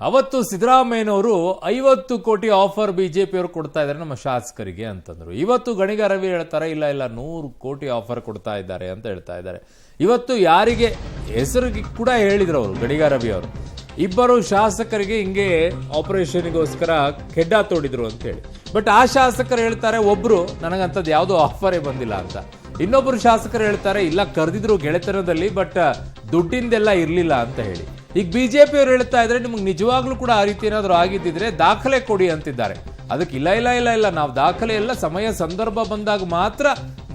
ಅವತ್ತು ಸಿದ್ದರಾಮಯ್ಯನವರು 50 ಕೋಟಿ ಆಫರ್ ಬಿಜೆಪಿಯವರು ಕೊಡ್ತಾ ಇದ್ದಾರೆ ನಮ್ಮ ಶಾಸಕರಿಗೆ ಅಂತಂದ್ರು. ಇವತ್ತು ಗಣಿಗ ರವಿ ಹೇಳ್ತಾರೆ ಇಲ್ಲ 100 ಕೋಟಿ ಆಫರ್ ಕೊಡ್ತಾ ಇದ್ದಾರೆ ಅಂತ ಹೇಳ್ತಾ ಇದ್ದಾರೆ. ಇವತ್ತು ಯಾರಿಗೆ ಹೆಸರಿಗೆ ಕೂಡ ಹೇಳಿದ್ರು ಅವರು, ಗಣಿಗ ರವಿ ಅವರು, ಇಬ್ಬರು ಶಾಸಕರಿಗೆ ಹಿಂಗೆ ಆಪರೇಷನ್ಗೋಸ್ಕರ ಕೆಡ್ಡ ತೋಡಿದ್ರು ಅಂತ ಹೇಳಿ. ಬಟ್ ಆ ಶಾಸಕರು ಹೇಳ್ತಾರೆ ಒಬ್ರು ನನಗಂತದ್ದು ಯಾವುದೋ ಆಫರೇ ಬಂದಿಲ್ಲ ಅಂತ. ಇನ್ನೊಬ್ರು ಶಾಸಕರು ಹೇಳ್ತಾರೆ ಇಲ್ಲ ಕರೆದಿದ್ರು ಗೆಳೆತನದಲ್ಲಿ ಬಟ್ ದುಡ್ಡಿಂದೆಲ್ಲ ಇರ್ಲಿಲ್ಲ ಅಂತ ಹೇಳಿ. ಈಗ ಬಿಜೆಪಿ ಅವರು ಹೇಳ್ತಾ ಇದ್ರೆ ನಿಮ್ಗೆ ನಿಜವಾಗ್ಲೂ ಕೂಡ ಆ ರೀತಿ ಏನಾದ್ರು ಆಗಿದ್ದಿದ್ರೆ ದಾಖಲೆ ಕೊಡಿ ಅಂತಿದ್ದಾರೆ. ಅದಕ್ಕೆ ಇಲ್ಲ ನಾವು ದಾಖಲೆ ಎಲ್ಲ ಸಮಯ ಸಂದರ್ಭ ಬಂದಾಗ ಮಾತ್ರ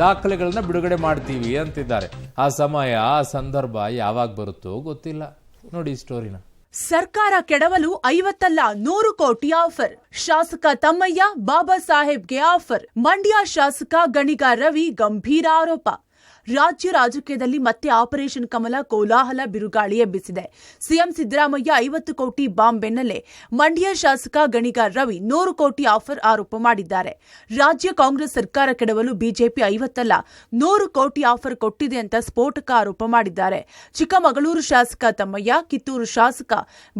ದಾಖಲೆಗಳನ್ನ ಬಿಡುಗಡೆ ಮಾಡ್ತೀವಿ ಅಂತಿದ್ದಾರೆ. ಆ ಸಮಯ ಆ ಸಂದರ್ಭ ಯಾವಾಗ ಬರುತ್ತೋ ಗೊತ್ತಿಲ್ಲ. ನೋಡಿ ಸ್ಟೋರಿನ. ಸರ್ಕಾರ ಕೆಡವಲು 50 ಅಲ್ಲ 100 ಕೋಟಿ ಆಫರ್. ಶಾಸಕ ತಮ್ಮಯ್ಯ ಬಾಬಾ ಸಾಹೇಬ್ಗೆ ಆಫರ್. ಮಂಡ್ಯ ಶಾಸಕ ಗಣಿಗ ರವಿ ಗಂಭೀರ ಆರೋಪ. ರಾಜ್ಯ ರಾಜಕೀಯದಲ್ಲಿ ಮತ್ತೆ ಆಪರೇಷನ್ ಕಮಲ ಕೋಲಾಹಲ ಬಿರುಗಾಳಿ ಎಬ್ಬಿಸಿದೆ. ಸಿಎಂ ಸಿದ್ದರಾಮಯ್ಯ 50 ಕೋಟಿ ಬಾಂಬ್ ಬೆನ್ನಲ್ಲೇ ಮಂಡ್ಯ ಶಾಸಕ ಗಣಿಗ ರವಿ 100 ಕೋಟಿ ಆಫರ್ ಆರೋಪ ಮಾಡಿದ್ದಾರೆ. ರಾಜ್ಯ ಕಾಂಗ್ರೆಸ್ ಸರ್ಕಾರ ಕೆಡವಲು ಬಿಜೆಪಿ 50 ಅಲ್ಲ 100 ಕೋಟಿ ಆಫರ್ ಕೊಟ್ಟಿದೆ ಅಂತ ಸ್ಫೋಟಕ ಆರೋಪ ಮಾಡಿದ್ದಾರೆ. ಚಿಕ್ಕಮಗಳೂರು ಶಾಸಕ ತಮ್ಮಯ್ಯ, ಕಿತ್ತೂರು ಶಾಸಕ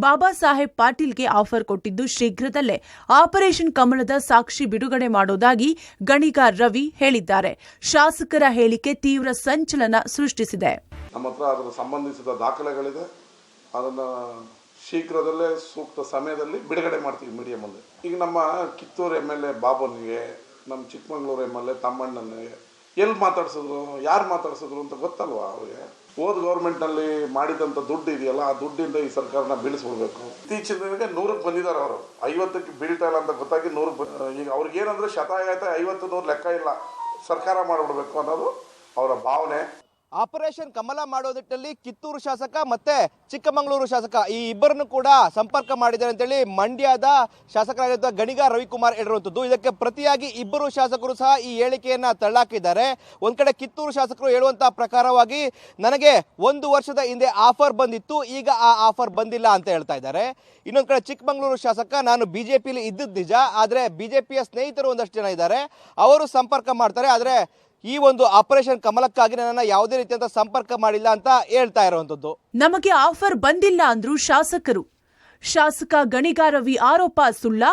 ಬಾಬಾ ಸಾಹೇಬ್ ಪಾಟೀಲ್ಗೆ ಆಫರ್ ಕೊಟ್ಟಿದ್ದು ಶೀಘ್ರದಲ್ಲೇ ಆಪರೇಷನ್ ಕಮಲದ ಸಾಕ್ಷಿ ಬಿಡುಗಡೆ ಮಾಡೋದಾಗಿ ಗಣಿಗ ರವಿ ಹೇಳಿದ್ದಾರೆ. ಶಾಸಕರ ಹೇಳಿಕೆ ತೀವ್ರ ಸಂಚಲನ ಸೃಷ್ಟಿಸಿದೆ. ನಮ್ಮ ಹತ್ರ ಅದರ ಸಂಬಂಧಿಸಿದ ದಾಖಲೆಗಳಿದೆ. ಅದನ್ನು ಶೀಘ್ರದಲ್ಲೇ ಸೂಕ್ತ ಸಮಯದಲ್ಲಿ ಬಿಡುಗಡೆ ಮಾಡ್ತೀವಿ ಮೀಡಿಯಾ ಮುಂದೆ. ಈಗ ನಮ್ಮ ಕಿತ್ತೂರು MLA ಬಾಬನಿಗೆ, ನಮ್ಮ ಚಿಕ್ಕಮಗಳೂರು MLA ತಮ್ಮಣ್ಣನಿಗೆ ಎಲ್ಲಿ ಮಾತಾಡ್ಸಿದ್ರು, ಯಾರು ಮಾತಾಡ್ಸಿದ್ರು ಅಂತ ಗೊತ್ತಲ್ವಾ ಅವ್ರಿಗೆ. ಹೋದ ಗೌರ್ಮೆಂಟ್ನಲ್ಲಿ ಮಾಡಿದಂಥ ದುಡ್ಡು ಇದೆಯಲ್ಲ, ಆ ದುಡ್ಡಿಂದ ಈ ಸರ್ಕಾರನ ಬೀಳಿಸ್ಬಿಡ್ಬೇಕು. ಇತ್ತೀಚಿನ ದಿನಕ್ಕೆ 100ಕ್ಕೆ ಬಂದಿದ್ದಾರೆ ಅವರು. 50ಕ್ಕೆ ಬೀಳ್ತಾ ಇಲ್ಲ ಅಂತ ಗೊತ್ತಾಗಿ 100 ಈಗ ಅವ್ರಿಗೇನಂದ್ರೆ ಶತಾಯತ 50-100 ಲೆಕ್ಕ ಇಲ್ಲ, ಸರ್ಕಾರ ಮಾಡಿಬಿಡ್ಬೇಕು ಅನ್ನೋದು ಅವರ ಭಾವನೆ. ಆಪರೇಷನ್ ಕಮಲ ಮಾಡೋ ನಿಟ್ಟಿನಲ್ಲಿ ಕಿತ್ತೂರು ಶಾಸಕ ಮತ್ತೆ ಚಿಕ್ಕಮಗಳೂರು ಶಾಸಕ ಈ ಇಬ್ಬರನ್ನು ಕೂಡ ಸಂಪರ್ಕ ಮಾಡಿದ್ದಾರೆ ಅಂತೇಳಿ ಮಂಡ್ಯದ ಶಾಸಕರಾಗಿದ್ದ ಗಣಿಗ ರವಿಕುಮಾರ್ ಹೇಳಿರುವಂಥದ್ದು. ಇದಕ್ಕೆ ಪ್ರತಿಯಾಗಿ ಇಬ್ಬರು ಶಾಸಕರು ಸಹ ಈ ಹೇಳಿಕೆಯನ್ನ ತಳ್ಳಾಕಿದ್ದಾರೆ. ಒಂದ್ ಕಡೆ ಕಿತ್ತೂರು ಶಾಸಕರು ಹೇಳುವಂತಹ ಪ್ರಕಾರವಾಗಿ ನನಗೆ 1 ವರ್ಷದ ಹಿಂದೆ ಆಫರ್ ಬಂದಿತ್ತು, ಈಗ ಆ ಆಫರ್ ಬಂದಿಲ್ಲ ಅಂತ ಹೇಳ್ತಾ ಇದ್ದಾರೆ. ಇನ್ನೊಂದು ಕಡೆ ಚಿಕ್ಕಮಗಳೂರು ಶಾಸಕ ನಾನು ಬಿಜೆಪಿಯಲ್ಲಿ ಇದ್ದದ್ದು ನಿಜ, ಆದರೆ ಬಿಜೆಪಿಯ ಸ್ನೇಹಿತರು ಒಂದಷ್ಟು ಜನ ಇದ್ದಾರೆ, ಅವರು ಸಂಪರ್ಕ ಮಾಡ್ತಾರೆ, ಆದರೆ ಈ ಒಂದು ಆಪರೇಷನ್ ಕಮಲಕ್ಕಾಗಿ ನನ್ನ ಯಾವುದೇ ರೀತಿಯಂತ ಸಂಪರ್ಕ ಮಾಡಿಲ್ಲ ಅಂತ ಹೇಳ್ತಾ ಇರುವಂತದ್ದು. ನಮಗೆ ಆಫರ್ ಬಂದಿಲ್ಲ ಅಂದ್ರು ಶಾಸಕರು. ಶಾಸಕ ಗಣಿಗ ರವಿ ಆರೋಪ ಸುಳ್ಳ?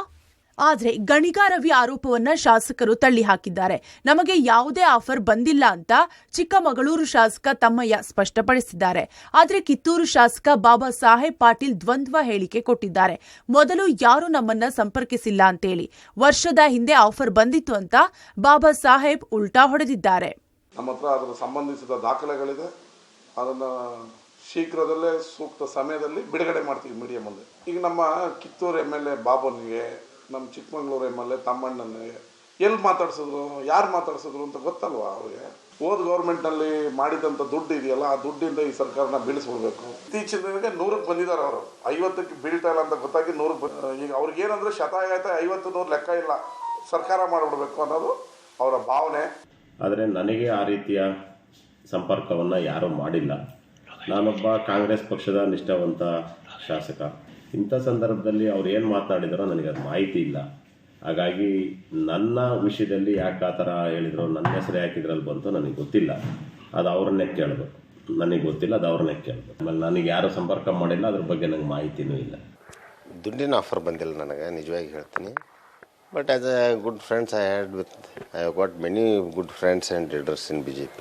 ಆದ್ರೆ ಗಣಿಗ ರವಿ ಆರೋಪವನ್ನ ಶಾಸಕರು ತಳ್ಳಿ ಹಾಕಿದ್ದಾರೆ. ನಮಗೆ ಯಾವುದೇ ಆಫರ್ ಬಂದಿಲ್ಲ ಅಂತ ಚಿಕ್ಕಮಗಳೂರು ಶಾಸಕ ತಮ್ಮಯ್ಯ ಸ್ಪಷ್ಟಪಡಿಸಿದ್ದಾರೆ. ಆದ್ರೆ ಕಿತ್ತೂರು ಶಾಸಕ ಬಾಬಾ ಸಾಹೇಬ್ ಪಾಟೀಲ್ ದ್ವಂದ್ವ ಹೇಳಿಕೆ ಕೊಟ್ಟಿದ್ದಾರೆ. ಮೊದಲು ಯಾರು ನಮ್ಮನ್ನ ಸಂಪರ್ಕಿಸಿಲ್ಲ ಅಂತೇಳಿ, ವರ್ಷದ ಹಿಂದೆ ಆಫರ್ ಬಂದಿತ್ತು ಅಂತ ಬಾಬಾ ಸಾಹೇಬ್ ಉಲ್ಟಾ ಹೊಡೆದಿದ್ದಾರೆ. ನಮ್ಮ ಹತ್ರ ಅದರ ಸಂಬಂಧಿಸಿದ ದಾಖಲೆಗಳಿದೆ. ಅದನ್ನು ಶೀಘ್ರದಲ್ಲೇ ಸೂಕ್ತ ಸಮಯದಲ್ಲಿ ಬಿಡುಗಡೆ ಮಾಡ್ತೀವಿ ಮೀಡಿಯಾ ಮುಂದೆ. ಈಗ ನಮ್ಮ ಕಿತ್ತೂರು MLA ಬಾಬನಿಗೆ, ನಮ್ಮ ಚಿಕ್ಕಮಗಳೂರು MLA ತಮ್ಮಣ್ಣನಿಗೆ ಎಲ್ಲಿ ಮಾತಾಡ್ಸಿದ್ರು, ಯಾರು ಮಾತಾಡ್ಸಿದ್ರು ಅಂತ ಗೊತ್ತಲ್ವಾ ಅವ್ರಿಗೆ. ಹೋದ ಗೌರ್ಮೆಂಟ್ನಲ್ಲಿ ಮಾಡಿದಂಥ ದುಡ್ಡು ಇದೆಯಲ್ಲ, ಆ ದುಡ್ಡಿಂದ ಈ ಸರ್ಕಾರನ ಬೀಳಿಸ್ಬಿಡ್ಬೇಕು. ಇತ್ತೀಚಿನ ದಿನಕ್ಕೆ 100ಕ್ಕೆ ಬಂದಿದ್ದಾರೆ ಅವರು. 50ಕ್ಕೆ ಬೀಳ್ತಾ ಇಲ್ಲ ಅಂತ ಗೊತ್ತಾಗಿ 100 ಈಗ ಅವ್ರಿಗೇನಂದ್ರೆ ಶತಾಯತ 50-100 ಲೆಕ್ಕ ಇಲ್ಲ, ಸರ್ಕಾರ ಮಾಡಿಬಿಡ್ಬೇಕು ಅನ್ನೋದು ಅವರ ಭಾವನೆ. ಆದರೆ ನನಗೆ ಆ ರೀತಿಯ ಸಂಪರ್ಕವನ್ನು ಯಾರೂ ಮಾಡಿಲ್ಲ. ನಾನೊಬ್ಬ ಕಾಂಗ್ರೆಸ್ ಪಕ್ಷದ ನಿಷ್ಠಾವಂತ ಶಾಸಕ. ಇಂಥ ಸಂದರ್ಭದಲ್ಲಿ ಅವ್ರು ಏನು ಮಾತನಾಡಿದಾರೋ ನನಗದು ಮಾಹಿತಿ ಇಲ್ಲ. ಹಾಗಾಗಿ ನನ್ನ ವಿಷಯದಲ್ಲಿ ಯಾಕೆ ಆ ಥರ ಹೇಳಿದ್ರು, ನನ್ನ ಹೆಸರು ಯಾಕೆ ಇದ್ರಲ್ಲಿ ಬಂತು ನನಗೆ ಗೊತ್ತಿಲ್ಲ. ಅದು ಅವ್ರನ್ನೇ ಕೇಳಬೇಕು. ನನಗೆ ಗೊತ್ತಿಲ್ಲ, ಅದು ಅವ್ರನ್ನೇ ಕೇಳಬೇಕು. ಆಮೇಲೆ ನನಗೆ ಯಾರು ಸಂಪರ್ಕ ಮಾಡಿಲ್ಲ, ಅದ್ರ ಬಗ್ಗೆ ನನಗೆ ಮಾಹಿತಿನೂ ಇಲ್ಲ. ದುಡ್ಡಿನ ಆಫರ್ ಬಂದಿಲ್ಲ ನನಗೆ, ನಿಜವಾಗಿ ಹೇಳ್ತೀನಿ. But as A good friends I got many good friends and leaders in BJP.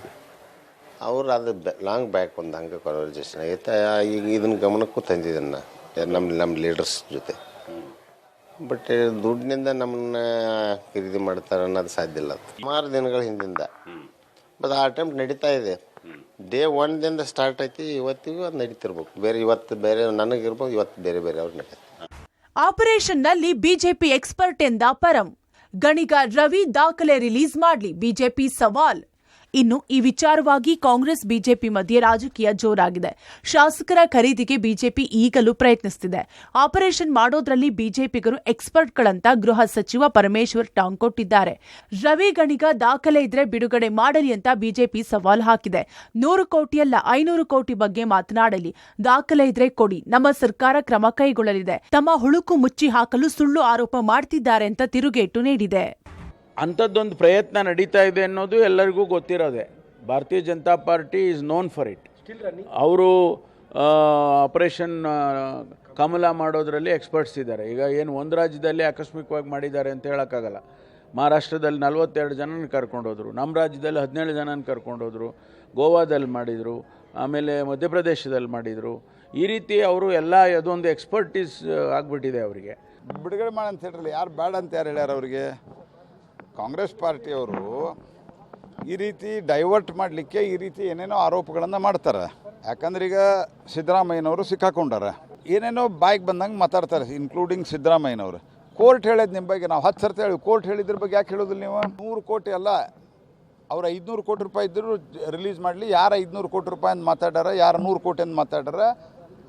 ಅವ್ರು ಅದು ಲಾಂಗ್ ಬ್ಯಾಕ್ ಒಂದು ಹಂಗೆ ಕಾನ್ವರ್ಜೇಷನ್ ಆಗೈತೆ. ಈಗ ಇದನ್ನು ಗಮನಕ್ಕೂ ತಂದಿದ್ದನ್ನು ನಮ್ಮ ಲೀಡರ್ಸ್ ಜೊತೆ. ಬಟ್ ದುಡ್ಡಿನಿಂದ ನಮ್ಮನ್ನ ಖರೀದಿ ಮಾಡ್ತಾರೆ ಅನ್ನೋದು ಸಾಧ್ಯ ಇಲ್ಲ. ಸುಮಾರು ದಿನಗಳ ಹಿಂದಿಂದ ಬಟ್ ಆ ಅಟೆಂಪ್ಟ್ ನಡೀತಾ ಇದೆ. ಡೇ 1ದಿಂದ ಸ್ಟಾರ್ಟ್ ಐತಿ, ಇವತ್ತಿಗೂ ಅದು ನಡೀತಿರ್ಬೇಕು. ಬೇರೆ ಇವತ್ತು ಬೇರೆ ನನಗಿರ್ಬೋದು, ಇವತ್ತು ಬೇರೆ ಅವ್ರು ನಡೀತಾರೆ. ಆಪರೇಷನ್ನಲ್ಲಿ ಬಿಜೆಪಿ ಎಕ್ಸ್ಪರ್ಟ್ ಎಂದ ಪರಂ. ಗಣಿಗ ರವಿ ದಾಖಲೆ ರಿಲೀಸ್ ಮಾಡಲಿ, ಬಿಜೆಪಿ ಸವಾಲ್. ಇನ್ನು ಈ ವಿಚಾರವಾಗಿ ಕಾಂಗ್ರೆಸ್ ಬಿಜೆಪಿ ಮಧ್ಯೆ ರಾಜಕೀಯ ಜೋರಾಗಿದೆ. ಶಾಸಕರ ಖರೀದಿಗೆ ಬಿಜೆಪಿ ಈಗಲೂ ಪ್ರಯತ್ನಿಸುತ್ತಿದೆ. ಆಪರೇಷನ್ ಮಾಡೋದ್ರಲ್ಲಿ ಬಿಜೆಪಿಗರು ಎಕ್ಸ್ಪರ್ಟ್ಗಳಂತ ಗೃಹ ಸಚಿವ ಪರಮೇಶ್ವರ್ ಟಾಂಗ್ ಕೊಟ್ಟಿದ್ದಾರೆ. ರವಿ ಗಣಿಗ ದಾಖಲೆ ಇದ್ರೆ ಬಿಡುಗಡೆ ಮಾಡಲಿ ಅಂತ ಬಿಜೆಪಿ ಸವಾಲ್ ಹಾಕಿದೆ. 100 ಕೋಟಿಯಲ್ಲ 500 ಕೋಟಿ ಬಗ್ಗೆ ಮಾತನಾಡಲಿ, ದಾಖಲೆ ಇದ್ರೆ ಕೊಡಿ, ನಮ್ಮ ಸರ್ಕಾರ ಕ್ರಮ ಕೈಗೊಳ್ಳಲಿದೆ. ತಮ್ಮ ಹುಳುಕು ಮುಚ್ಚಿ ಹಾಕಲು ಸುಳ್ಳು ಆರೋಪ ಮಾಡ್ತಿದ್ದಾರೆ ಅಂತ ತಿರುಗೇಟು ನೀಡಿದೆ. ಅಂಥದ್ದೊಂದು ಪ್ರಯತ್ನ ನಡೀತಾ ಇದೆ ಅನ್ನೋದು ಎಲ್ಲರಿಗೂ ಗೊತ್ತಿರೋದೆ. ಭಾರತೀಯ Janata party is known for it. ಅವರು ಆಪರೇಷನ್ ಕಮಲ ಮಾಡೋದ್ರಲ್ಲಿ ಎಕ್ಸ್ಪರ್ಟ್ಸ್ ಇದ್ದಾರೆ. ಈಗ ಏನು ಒಂದು ರಾಜ್ಯದಲ್ಲಿ ಆಕಸ್ಮಿಕವಾಗಿ ಮಾಡಿದ್ದಾರೆ ಅಂತ ಹೇಳೋಕ್ಕಾಗಲ್ಲ. ಮಹಾರಾಷ್ಟ್ರದಲ್ಲಿ 42 ಜನನ ಕರ್ಕೊಂಡೋದ್ರು, ನಮ್ಮ ರಾಜ್ಯದಲ್ಲಿ 17 ಜನನ ಕರ್ಕೊಂಡೋದ್ರು, ಗೋವಾದಲ್ಲಿ ಮಾಡಿದರು, ಆಮೇಲೆ ಮಧ್ಯಪ್ರದೇಶದಲ್ಲಿ ಮಾಡಿದರು. ಈ ರೀತಿ ಅವರು ಎಲ್ಲ ಅದೊಂದು ಎಕ್ಸ್ಪರ್ಟೀಸ್ ಆಗಿಬಿಟ್ಟಿದೆ ಅವರಿಗೆ. ಬಿಡುಗಡೆ ಮಾಡಿ ಅಂತ ಹೇಳಿರಲ್ಲ, ಯಾರು ಬೇಡ ಅಂತ ಯಾರು ಹೇಳ್ಯಾರ ಅವರಿಗೆ? ಕಾಂಗ್ರೆಸ್ ಪಾರ್ಟಿಯವರು ಈ ರೀತಿ ಡೈವರ್ಟ್ ಮಾಡಲಿಕ್ಕೆ ಈ ರೀತಿ ಏನೇನೋ ಆರೋಪಗಳನ್ನು ಮಾಡ್ತಾರೆ. ಯಾಕಂದ್ರೆ ಈಗ ಸಿದ್ದರಾಮಯ್ಯನವರು ಸಿಕ್ಕಾಕೊಂಡಾರ, ಏನೇನೋ ಬಾಯಿಗೆ ಬಂದಂಗೆ ಮಾತಾಡ್ತಾರೆ, ಇನ್ಕ್ಲೂಡಿಂಗ್ ಸಿದ್ದರಾಮಯ್ಯನವರು. ಕೋರ್ಟ್ ಹೇಳೋದು ನಿಮ್ಮ ಬಗ್ಗೆ ನಾವು 10 ಸರ್ತಿ ಹೇಳಿ, ಕೋರ್ಟ್ ಹೇಳಿದ್ರ ಬಗ್ಗೆ ಯಾಕೆ ಹೇಳೋದಿಲ್ಲ ನೀವು? 100 ಕೋಟಿ ಅಲ್ಲ, ಅವ್ರು 500 ಕೋಟಿ ರೂಪಾಯಿ ಇದ್ದರೂ ರಿಲೀಸ್ ಮಾಡಲಿ. ಯಾರು 500 ಕೋಟಿ ರೂಪಾಯಿ ಅಂತ ಮಾತಾಡ್ಯಾರ, ಯಾರು 100 ಕೋಟಿ ಅಂತ ಮಾತಾಡ್ಯಾರ,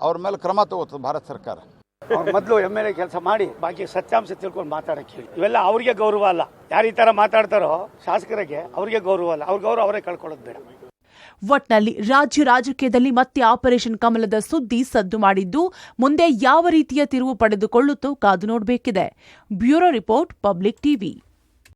ಅವ್ರ ಮೇಲೆ ಕ್ರಮ ತಗೋತದೆ ಭಾರತ ಸರ್ಕಾರ. ಅವ್ರು ಮೊದಲು MLA ಕೆಲಸ ಮಾಡಿ ಬಾಕಿ ಸತ್ಯಾಂಶ ತಿಳ್ಕೊಂಡು ಮಾತಾಡಕ್ಕೆ ಹೇಳಿ. ಇವೆಲ್ಲ ಅವ್ರಿಗೆ ಗೌರವ ಅಲ್ಲ. ಯಾರು ಈ ತರ ಮಾತಾಡ್ತಾರೋ ಶಾಸಕರಿಗೆ ಅವ್ರಿಗೆ ಗೌರವ ಅಲ್ಲ. ಅವ್ರ ಗೌರವ ಅವರೇ ಕಳ್ಕೊಳ್ಳೋದು ಬೇಡ. ಒಟ್ನಲ್ಲಿ ರಾಜ್ಯ ರಾಜಕೀಯದಲ್ಲಿ ಮತ್ತೆ ಆಪರೇಷನ್ ಕಮಲದ ಸುದ್ದಿ ಸದ್ದು ಮಾಡಿದ್ದು, ಮುಂದೆ ಯಾವ ರೀತಿಯ ತಿರುವು ಪಡೆದುಕೊಳ್ಳುತ್ತೋ ಕಾದು ನೋಡಬೇಕಿದೆ. Bureau report, public TV.